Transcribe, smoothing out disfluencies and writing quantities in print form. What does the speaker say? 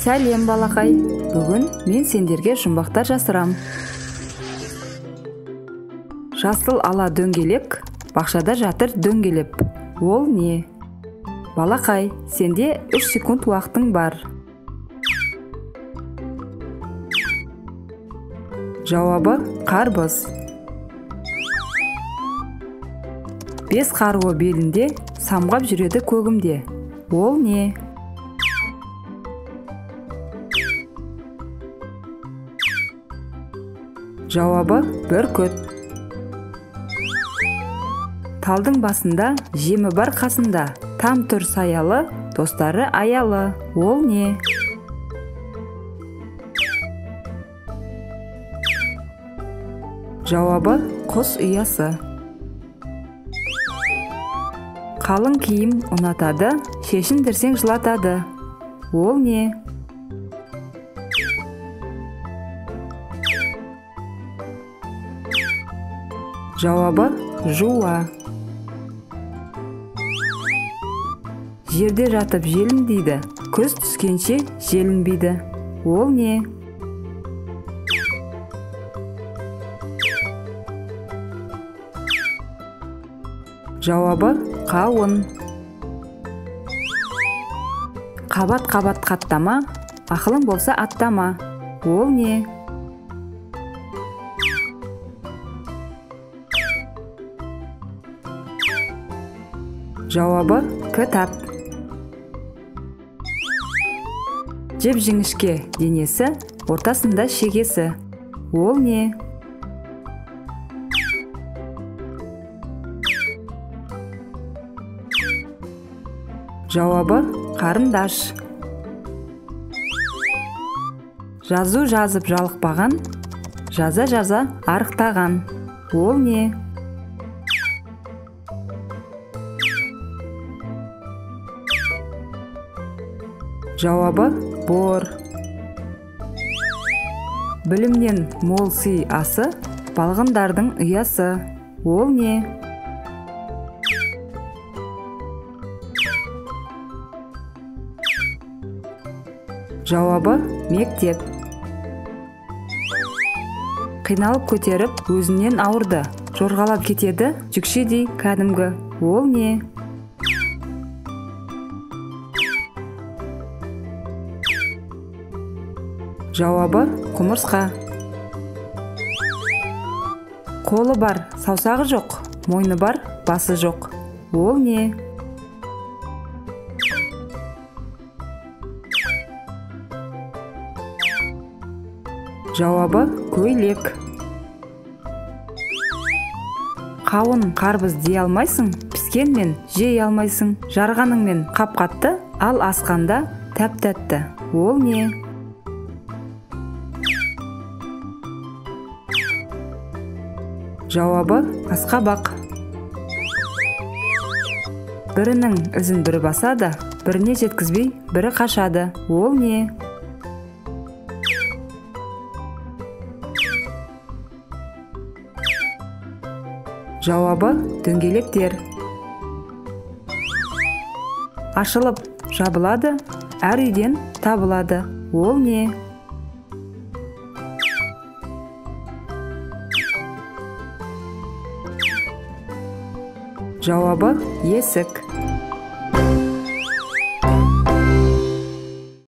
Сәлем балақай, бүгін мен сендерге жұмбақтар жасырам. Жасыл ала дөңгелек, бақшада жатыр дөңгелеп. Ол не? Балақай, сенде 3 секунд уақытың бар. Жауабы қарбыз. 5 қаруы белінде, самғап жүреді көгімде. Ол не? Жауабы бүркіт. Талдың басында, жемі бар қасында, там тұр саялы, достары аялы. Ол не? Жауабы құс ұясы. Қалың киім ұнатады, шешіндірсең жылатады. Ол не? Жауабы жуа. Жерде жатып желінбейді, күз түскенше желінбейді. Ол не? Жауабы қауын. Қабат-қабат қаттама, ақылың болса аттама. Ол не? Жауабы кітап. Жіп-жіңішке денесі, ортасында шегесі. Ол не? Жауабы қарындаш. Жазу жазып жалықпаған, жаза арықтаған. Ол не? Жауабы бор. Білімнен мол сый асы, балғындардың ұясы. Ол не? Жауабы мектеп. Қиналып көтеріп, өзінен ауырды, жорғалап кетеді, жүкшедей кәдімгі. Ол не? Жауабы құмырсқа. Қолы бар, саусағы жоқ, мойны бар, басы жоқ. Ол не? Жауабы көйлек. Қауын қарбыз дей алмайсың, піскенмен жей алмайсың. Жарғаныңмен қап-қатты, ал асқанда тәп-тәтті. Ол не? Жауабы асқабақ. Бірінің ізін бірі басады, біріне жеткізбей, бірі қашады. Ол не? Жауабы дөңгелектер. Ашылып жабылады, әр үйден табылады. Ол не? Жауабы есік.